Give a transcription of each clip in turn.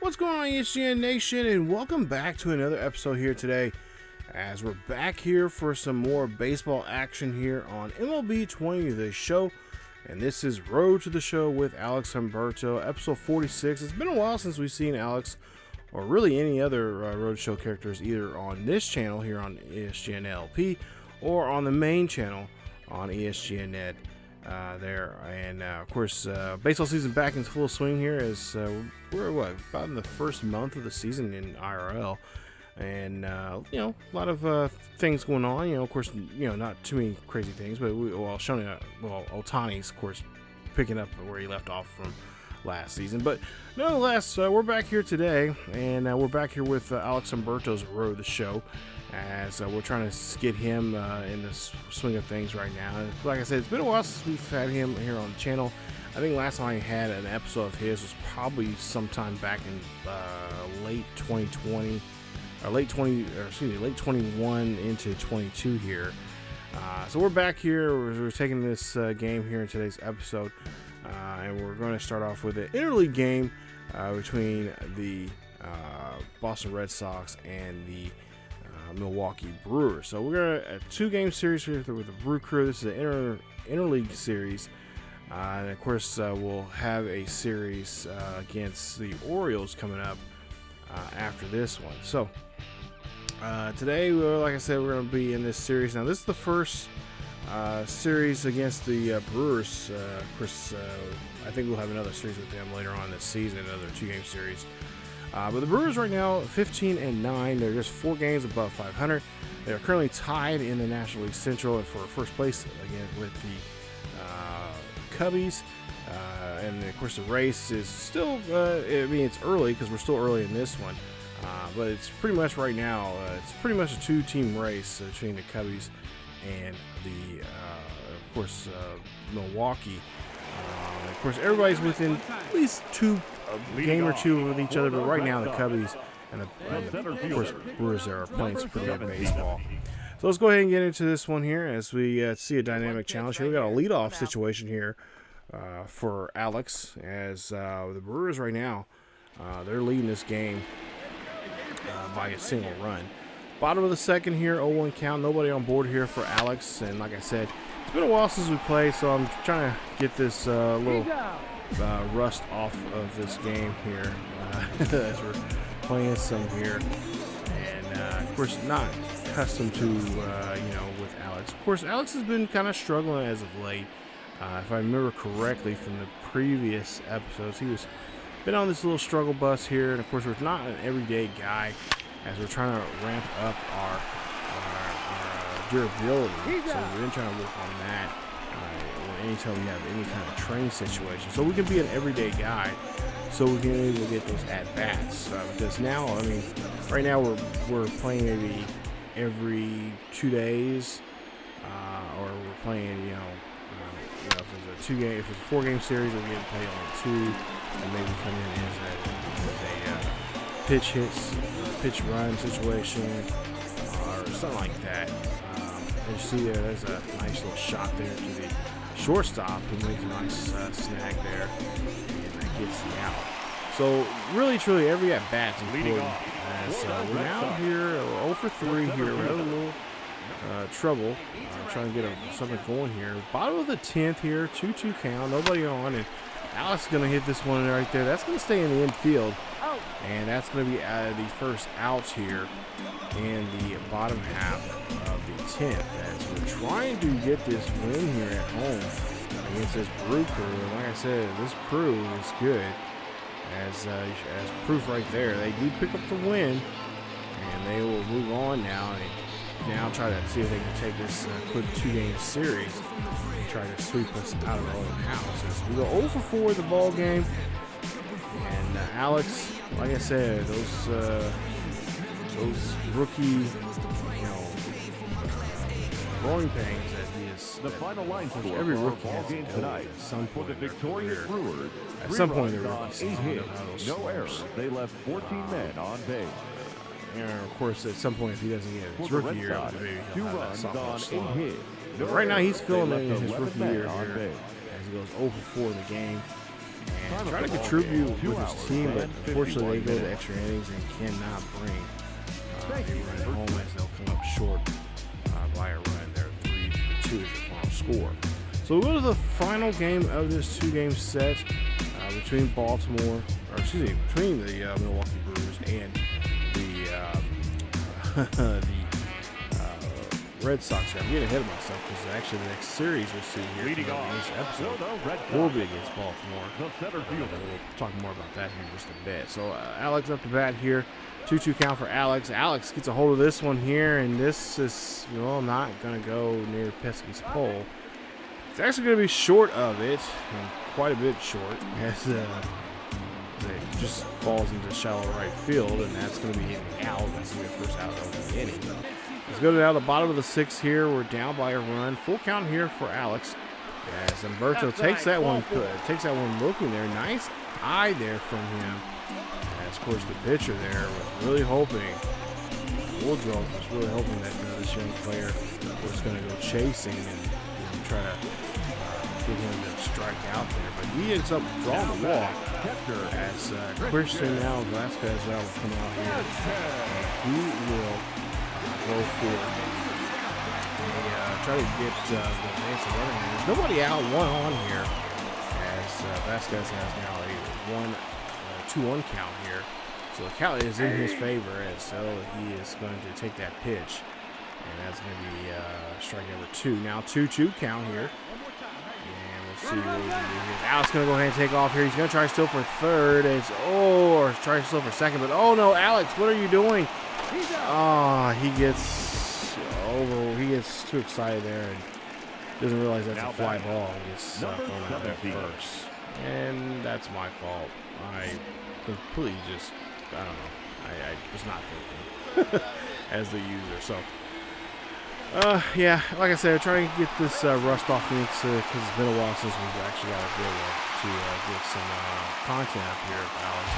What's going on, ESGN Nation, and welcome back to another episode here today, as we're back here for some more baseball action here on MLB 20, the show. And this is Road to the Show with Alex Humberto, episode 46. It's been a while since we've seen Alex, or really any other Road Show characters, either on this channel here on ESGN LP, or on the main channel on ESGNet. Of course, baseball season back in full swing here as we're about in the first month of the season in IRL, and a lot of things going on. Of course, not too many crazy things, but Ohtani's, of course, picking up where he left off from last season. But nonetheless, we're back here today, and we're back here with Alex Humberto's Road to the Show, as we're trying to get him in the swing of things right now. Like I said, it's been a while since we've had him here on the channel. I think last time I had an episode of his was probably sometime back in late 2020, or late 21 into 22 here. So we're back here. We're taking this game here in today's episode, and we're going to start off with an interleague game between the Boston Red Sox and the Milwaukee Brewers. So we're going to a two-game series here with the Brew Crew. This is an interleague series, and of course we'll have a series against the Orioles coming up after this one. So today, like I said, we're going to be in this series. Now this is the first series against the Brewers. Of course, I think we'll have another series with them later on this season, another two-game series. But the Brewers right now 15-9. They're just 4 games above 500. They are currently tied in the National League Central for first place again with the Cubbies. And of course the race is still, it's early because we're still early in this one. But it's pretty much right now, it's pretty much a two-team race between the Cubbies and the, of course, Milwaukee. Of course, everybody's within at least a game or two with each other, but right now the Cubbies and of course Brewers are playing some pretty good baseball. So let's go ahead and get into this one here as we see a dynamic challenge here. We got a leadoff situation here for Alex, as the Brewers right now they're leading this game by a single run. Bottom of the second here, 0-1 count. Nobody on board here for Alex, and like I said, it's been a while since we played, so I'm trying to get this little rust off of this game here as we're playing some here, and of course not accustomed to with Alex. Of course, Alex has been kind of struggling as of late. If I remember correctly from the previous episodes, he was been on this little struggle bus here, and of course we're not an everyday guy as we're trying to ramp up our durability. So we've been trying to work on that anytime we have any kind of training situation, so we can be an everyday guy, so we can be able to get those at bats. Because now, right now we're playing maybe every 2 days, or we're playing, if it's a 4-game series, we're going to play on 2, and maybe come in as a pitch run situation, or something like that. As you see there's a nice little shot there to the shortstop, who makes a nice snag there, and that gets the out. So really, truly, every at bat's important. As we're now here 0 for 3 here. We're having a little trouble trying to get something going here. Bottom of the 10th here, 2-2 count, nobody on, and Alex is going to hit this one right there. That's going to stay in the infield, and that's going to be the first out here in the bottom half of the 10th, as we're trying to get this win here at home against this Brew Crew. And like I said, this crew is good, as proof right there. They do pick up the win, and they will move on now and now try to see if they can take this quick 2-game series and try to sweep us out of our own house. As we go 0 for 4 the ball game, and Alex, like I said, those rookie, growing pains that he is. The final line for every rookie has game tonight at some point. For the victorious Brewers. At some point, they're on 8 hits, no errors. They left 14 men on base. And of course, at some point, if he doesn't get his rookie year, maybe he'll 2 have that runs sophomore on slump. 8 hits. But right now, he's filling in his 11 rookie men year on here base. as he goes 0 for 4 in the game. and try to contribute with his team, but unfortunately they go to extra innings and cannot bring a run home as they'll come up short by a run. They're 3-2 is your final score. So we'll go to the final game of this two-game set between between the Milwaukee Brewers and the Red Sox. I'm getting ahead of myself because actually the next series we'll see here in this episode will be against Baltimore. We'll talk more about that here in just a bit. So Alex up to bat here. 2-2 count for Alex. Alex gets a hold of this one here, and this is, well, not going to go near Pesky's pole. It's actually going to be short of it, and quite a bit short, as it just falls into shallow right field, and that's going to be an out. That's going to be the first out of the inning. Let's go down to the bottom of the sixth here. We're down by a run. Full count here for Alex. As Humberto takes that one looking there. Nice eye there from him. As, of course, the pitcher there was really hoping, Woodruff was really hoping that this young player was going to go chasing and try to get him to strike out there. But he ends up drawing the walk as Christian now Vasquez will come out here. And he will go for try to get the base of running. There's nobody out, one on here, as Vasquez has now a 2-1 count here. So the count is in his favor, as so he is going to take that pitch, and that's going to be strike number 2. Now 2-2 count here, and we'll see what we can do here. Alex going to go ahead and take off here. He's going to try still for third. Or try still for second, but oh no, Alex, what are you doing? He gets too excited there and doesn't realize that's a fly ball. He gets thrown out there first. And that's my fault. I completely just, I don't know. I was not thinking as the user. So, yeah, like I said, I'm trying to get this rust off me because it's been a while since we've actually got a video to get some content up here of Alex.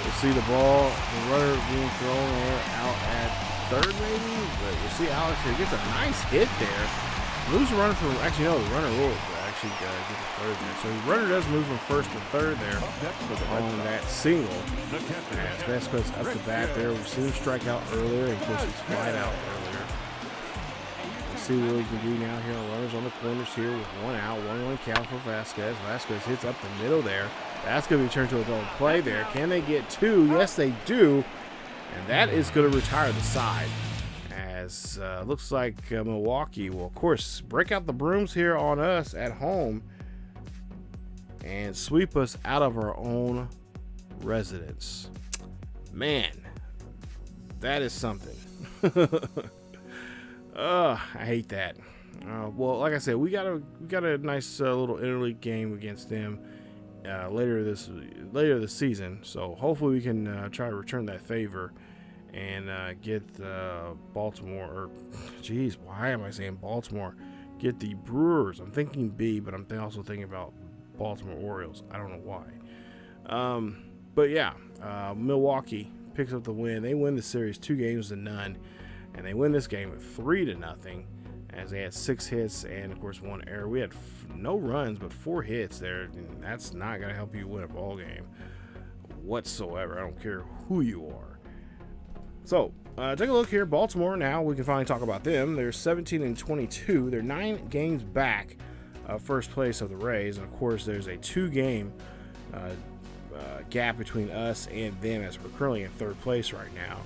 You'll see the ball, the runner being thrown there out at third maybe, but you'll see Alex here gets a nice hit there. Moves the runner from, actually no, the runner will actually get to third there. So the runner does move from first to third there on that single. As Vasquez up the bat there. We've seen him strike out earlier, and of course he's flied out earlier. Let's see what we can do now here. Runners on the corners here with 1 out, 1-1 count for Vasquez. Vasquez hits up the middle there. That's going to be turned to a double play there. Can they get 2? Yes, they do. And that is going to retire the side. As looks like Milwaukee will, of course, break out the brooms here on us at home and sweep us out of our own residence. Man, that is something. I hate that. Well, like I said, we got a nice little interleague game against them later this season. So hopefully we can try to return that favor and get Baltimore, or geez, why am I saying Baltimore? Get the Brewers. I'm thinking B, but I'm also thinking about Baltimore Orioles. I don't know why. But yeah, Milwaukee picks up the win. They win the series 2-0, and they win this game 3-0, as they had 6 hits and of course 1 error. We had no runs, but 4 hits there. And that's not going to help you win a ball game whatsoever. I don't care who you are. So, take a look here. Baltimore, now we can finally talk about them. They're 17-22. They're 9 games back of first place of the Rays. And, of course, there's a 2-game gap between us and them, as we're currently in third place right now.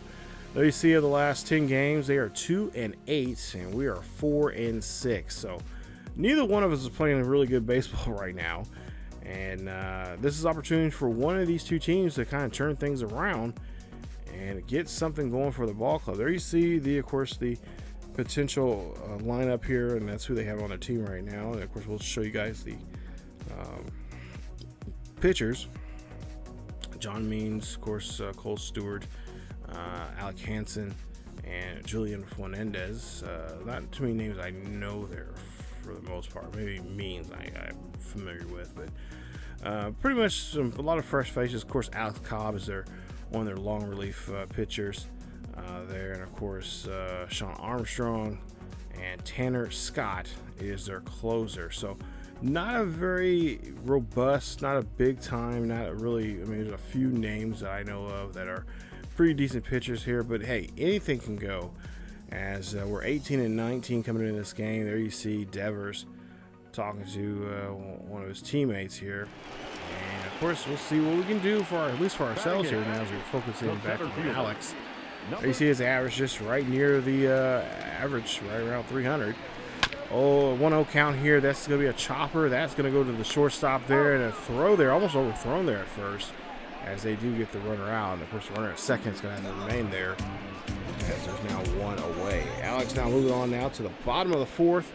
There you see of the last 10 games, they are 2-8, and we are 4-6. So, neither one of us is playing a really good baseball right now. And this is opportunity for one of these two teams to kind of turn things around and get something going for the ball club. There you see, of course, the potential lineup here, and that's who they have on their team right now. And of course, we'll show you guys the pitchers. John Means, of course, Cole Stewart, Alec Hansen, and Julian Fernandez. Not too many names I know there for the most part. Maybe Means I'm familiar with, but pretty much a lot of fresh faces. Of course, Alex Cobb is one of their long relief pitchers there, and of course Sean Armstrong and Tanner Scott is their closer. So Not a very robust, not a big time, not really. I mean, there's a few names that I know of that are pretty decent pitchers here, but hey, anything can go. As we're 18-19 coming into this game. There you see Devers talking to one of his teammates here. And of course, we'll see what we can do at least for ourselves here now as we focus in back on Alex. There you see his average just right near the average, right around 300. Oh, 1-0 count here. That's going to be a chopper. That's going to go to the shortstop there, and a throw there, almost overthrown there at first, as they do get the runner out. And of course, the runner at second is going to have to remain there, as there's now one away. Alex now moving on now to the bottom of the fourth,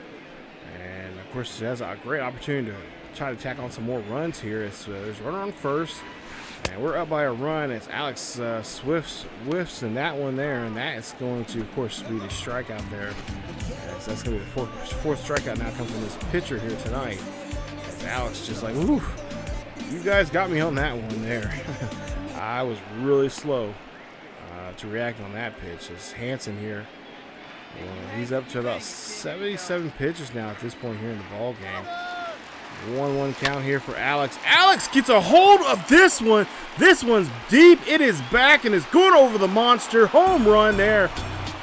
and of course, he has a great opportunity to try to tack on some more runs here. There's a runner on first, and we're up by a run. It's Alex whiffs in that one there, and that is going to, of course, be the strikeout there. So that's going to be the fourth strikeout now comes from this pitcher here tonight. As Alex just like, ooh, you guys got me on that one there. I was really slow to react on that pitch. It's Hansen here. He's up to about 77 pitches now at this point here in the ball game. 1-1 count here for Alex. Alex gets a hold of this one. This one's deep. It is back and it's going over the monster. Home run there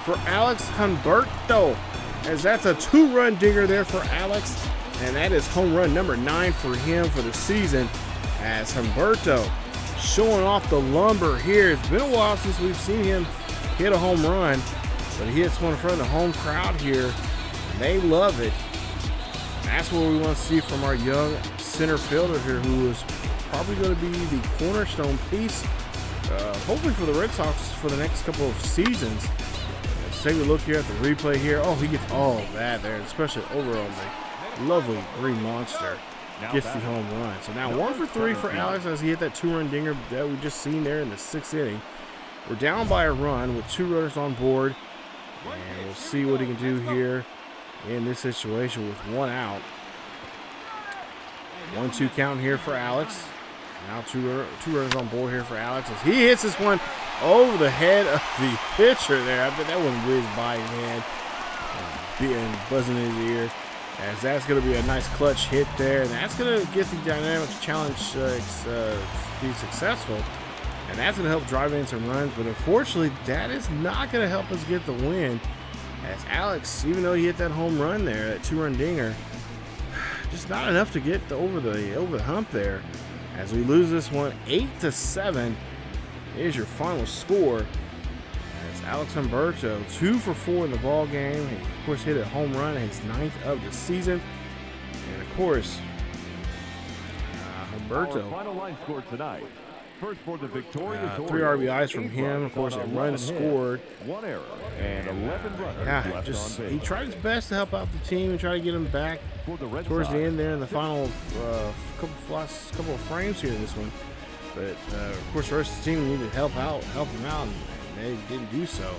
for Alex Humberto. As that's a 2-run dinger there for Alex. And that is home run number 9 for him for the season. As Humberto showing off the lumber here. It's been a while since we've seen him hit a home run. But he hits one in front of the home crowd here. And they love it. That's what we want to see from our young center fielder here, who is probably going to be the cornerstone piece, hopefully for the Red Sox for the next couple of seasons. Let's take a look here at the replay here. Oh, he gets all of that there, especially over on the lovely green monster. Gets the home run. So now 1 for 3 for Alex as he hit that 2-run dinger that we just seen there in the 6th inning. We're down by a run with 2 runners on board, and we'll see what he can do here in this situation with 1 out. 1-2 count here for Alex. Now two runners on board here for Alex as he hits this one over the head of the pitcher there. I bet that one whizzed by his head and buzzing in his ear. As that's going to be a nice clutch hit there. And that's going to get the Dynamics challenge be successful. And that's going to help drive in some runs. But unfortunately, that is not going to help us get the win. As Alex, even though he hit that home run there, that 2-run dinger, just not enough to get over the hump there. As we lose this one 8-7, is your final score. As Alex Humberto 2 for 4 in the ball game. He, of course, hit a home run, his 9th of the season. And of course, Humberto. Our final line score tonight. First for the victorious 3 RBIs from him, of course, and runs scored. 1 error And 11 runners yeah, left just on base. he tried his best to help out the team and try to get them back towards the end there in the final couple of frames here in this one. But of course, the rest of the team needed help him out, and they didn't do so.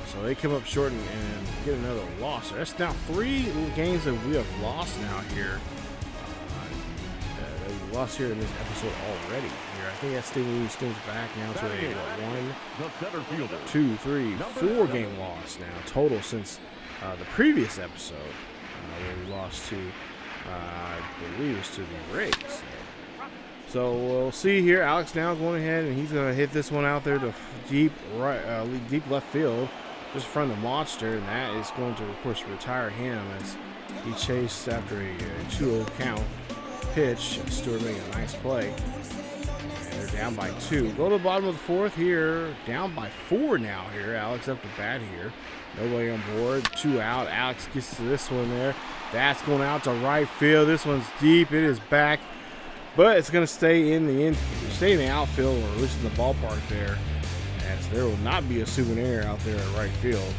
So they come up short and get another loss. So that's now 3 games that we have lost now here. We lost here in this episode already. Here, I think that's Stings back now to a 1, 2, 3, 4 game loss now total since the previous episode where we lost to, I believe, it's to the Rays. So we'll see here. Alex now going ahead and he's going to hit this one out there to deep left field, just in front of the monster, and that is going to, of course, retire him as he chased after a 2-0 count. Pitch. Stewart making a nice play. And they're down by 2. Go to the bottom of the 4th here. Down by 4 now here. Alex up to bat here. Nobody on board. 2 out. Alex gets to this one there. That's going out to right field. This one's deep. It is back. But it's going to stay in the outfield, or at least in the ballpark there. As there will not be a souvenir out there at right field.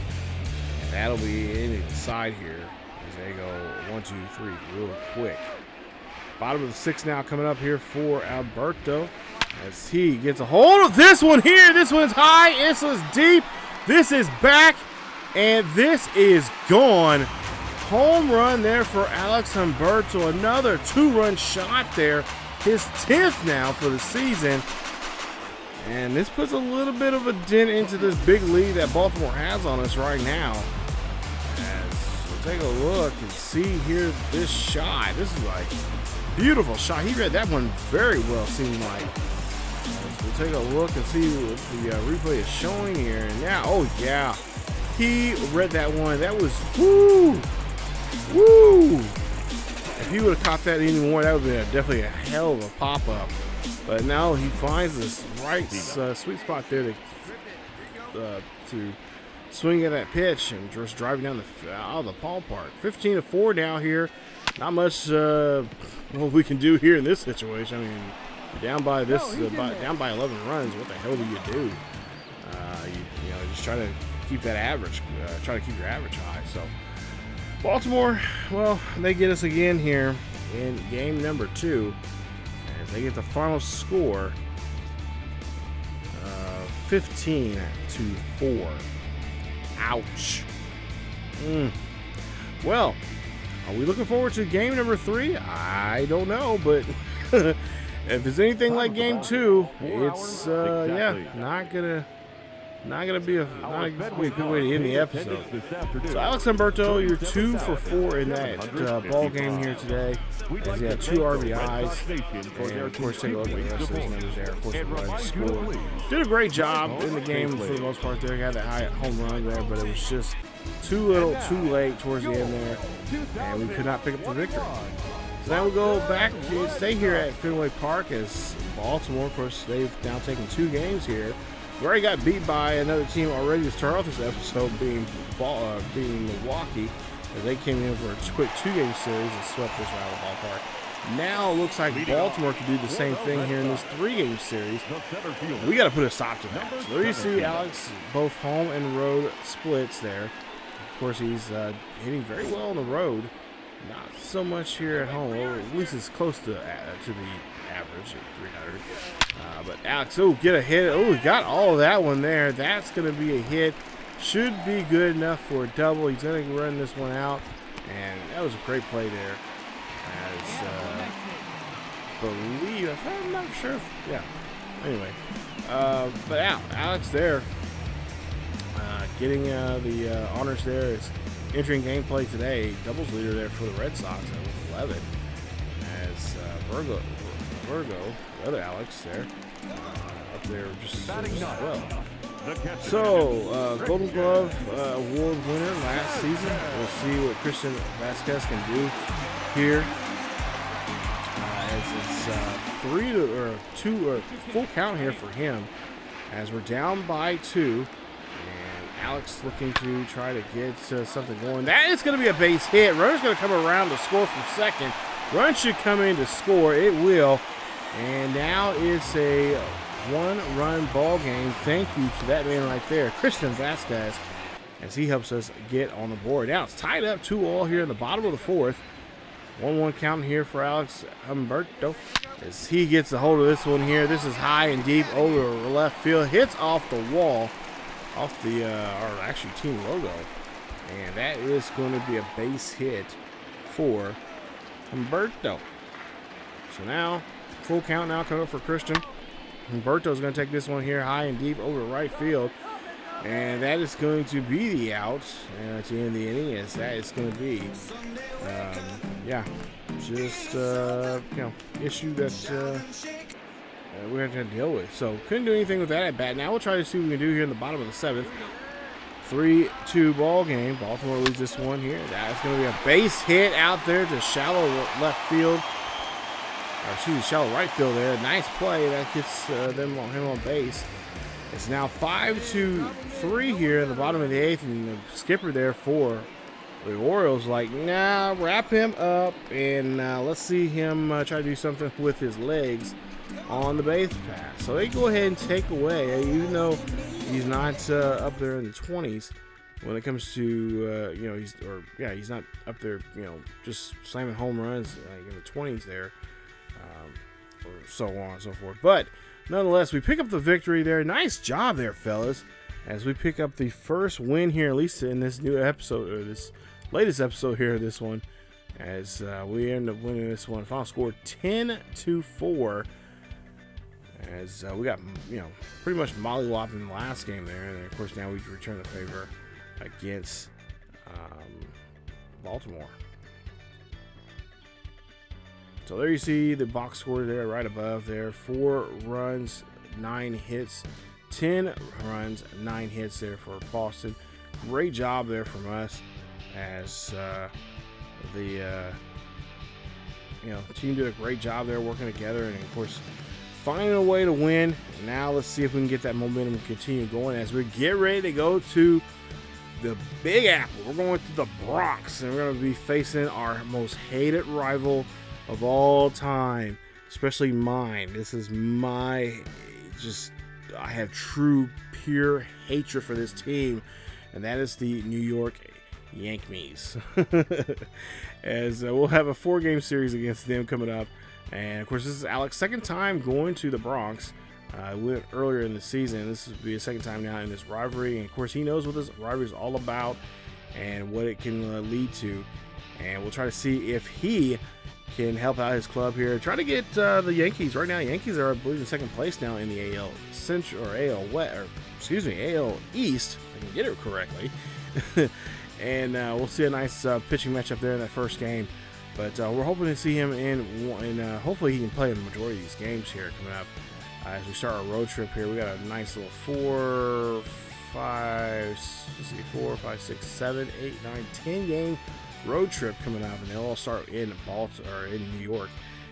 And that'll be in the side here. As they go 1, 2, 3 real quick. Bottom of the 6th now coming up here for Alberto as he gets a hold of this one here. This one's high. This one's deep. This is back. And this is gone. Home run there for Alex Humberto. Another 2-run shot there. His 10th now for the season. And this puts a little bit of a dent into this big lead that Baltimore has on us right now. As we'll take a look and see here this shot. This is like beautiful shot. He read that one very well, seemed like. So we'll take a look and see what the replay is showing here. And now, oh yeah, he read that one. That was woo. If he would have caught that anymore, that would have been definitely a hell of a pop-up. But now he finds this right sweet spot there to swing at that pitch and just driving down out of the ballpark. 15-4 now here. Not much what we can do here in this situation. I mean, down by down by 11 runs. What the hell do you do? You know, just try to keep that average. Try to keep your average high. So Baltimore, well, they get us again here in game number 2 as they get the final score 15-4. Ouch. Well, are we looking forward to game number 3? I don't know, but if it's anything like game 2, it's not gonna be a good way to end the episode. So Alex Humberto, you're 2 for 4 in that ball game here today. As he had 2 RBIs, and of course take a look at the rest of his numbers there. Of course, the runs scored. Did a great job in the game for the most part. There, got that high home run there, but it was just too little, too late towards the end there, and we could not pick up the victory. So now we go back and stay here at Fenway Park as Baltimore, of course, they've now taken 2 games here. We already got beat by another team already to start off this episode, being Milwaukee, as they came in for a quick 2-game series and swept us out of the ballpark. Now it looks like Baltimore could do the same thing here in this 3-game series. We got to put a stop to that. So there you see Alex, both home and road splits there. Of course, he's hitting very well on the road. Not so much here at home, or at least it's close to the average at 300. But Alex, get a hit. We got all of that one there. That's going to be a hit. Should be good enough for a double. He's going to run this one out, and that was a great play there. As I'm not sure. Anyway, but Alex there, getting the honors there is entering gameplay today. Doubles leader there for the Red Sox at 11. As Virgo, the other Alex there, up there just as well. So, Golden Glove Award winner last season. We'll see what Christian Vasquez can do here. As it's 2 full count here for him. As we're down by 2. Alex looking to try to get something going. That is going to be a base hit. Runner's going to come around to score from second. Run should come in to score. It will. And now it's a 1-run ball game. Thank you to that man right there, Christian Vasquez, as he helps us get on the board. Now it's tied up 2-2 here in the bottom of the 4th. 1-1 count here for Alex Humberto as he gets a hold of this one here. This is high and deep over left field. Hits off the wall. Off the, or actually team logo. And that is going to be a base hit for Humberto. So now, full count now coming up for Christian. Humberto is going to take this one here high and deep over right field. And that is going to be the out at the end of the inning. As that is going to be, issue that we have to deal with. So couldn't do anything with that at bat. Now we'll try to see what we can do here in the bottom of the 7th. 3-2 ball game. Baltimore loses this one here. That's going to be a base hit out there to shallow left field. Shallow right field there. Nice play. That gets him on base. It's now 5-3 here in the bottom of the 8th. And the skipper there for the Orioles like, nah, wrap him up. And let's see him try to do something with his legs on the base pass. So they go ahead and take away, even though he's not up there in the 20s when it comes to he's not up there, just slamming home runs like in the 20s there, or so on and so forth. But nonetheless, we pick up the victory there. Nice job there, fellas, as we pick up the first win here, at least in this new episode, or this latest episode here, this one, as we end up winning this one. Final score 10-4. As we got, pretty much mollywopped in the last game there. And, of course, now we return the favor against Baltimore. So there you see the box score there right above there. 4 runs, 9 hits, 10 runs, 9 hits there for Boston. Great job there from us as the team did a great job there working together, and of course finding a way to win. Now let's see if we can get that momentum continue going as we get ready to go to the Big Apple. We're going to the Bronx, and we're going to be facing our most hated rival of all time, especially mine. This is I have true pure hatred for this team, and that is the New York Yankees. As we'll have a 4-game series against them coming up. And of course, this is Alex's second time going to the Bronx. We went earlier in the season. This will be his second time now in this rivalry. And of course, he knows what this rivalry is all about and what it can lead to. And we'll try to see if he can help out his club here. Try to get the Yankees. Right now, Yankees are, I believe, in second place now in the AL Central or AL West, or excuse me, AL East. If I can get it correctly. And we'll see a nice pitching matchup there in that first game. But we're hoping to see him in hopefully he can play in the majority of these games here coming up as we start our road trip here. We got a nice little 4, 5, 6, 7, 8, 9, 10 game road trip coming up, and they'll all start in Baltimore or in New York,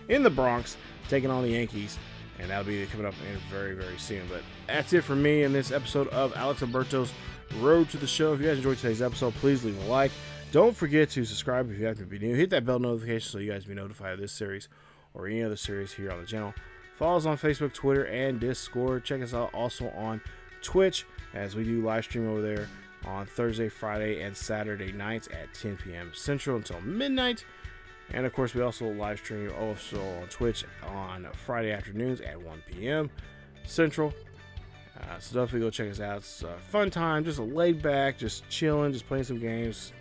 in the Bronx, taking on the Yankees, and that'll be coming up in very, very soon. But that's it for me in this episode of Alex Humberto's Road to the Show. If you guys enjoyed today's episode, please leave a like. Don't forget to subscribe if you happen to be new. Hit that bell notification so you guys be notified of this series or any other series here on the channel. Follow us on Facebook, Twitter, and Discord. Check us out also on Twitch as we do live stream over there on Thursday, Friday, and Saturday nights at 10 p.m. Central until midnight. And of course, we also live stream also on Twitch on Friday afternoons at 1 p.m. Central. So definitely go check us out. It's a fun time, just a laid back, just chilling, just playing some games,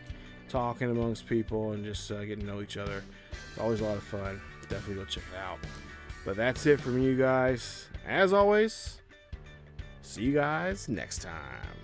talking amongst people, and just getting to know each other. It's always a lot of fun. Definitely go check it out. But that's it from you guys. As always, see you guys next time.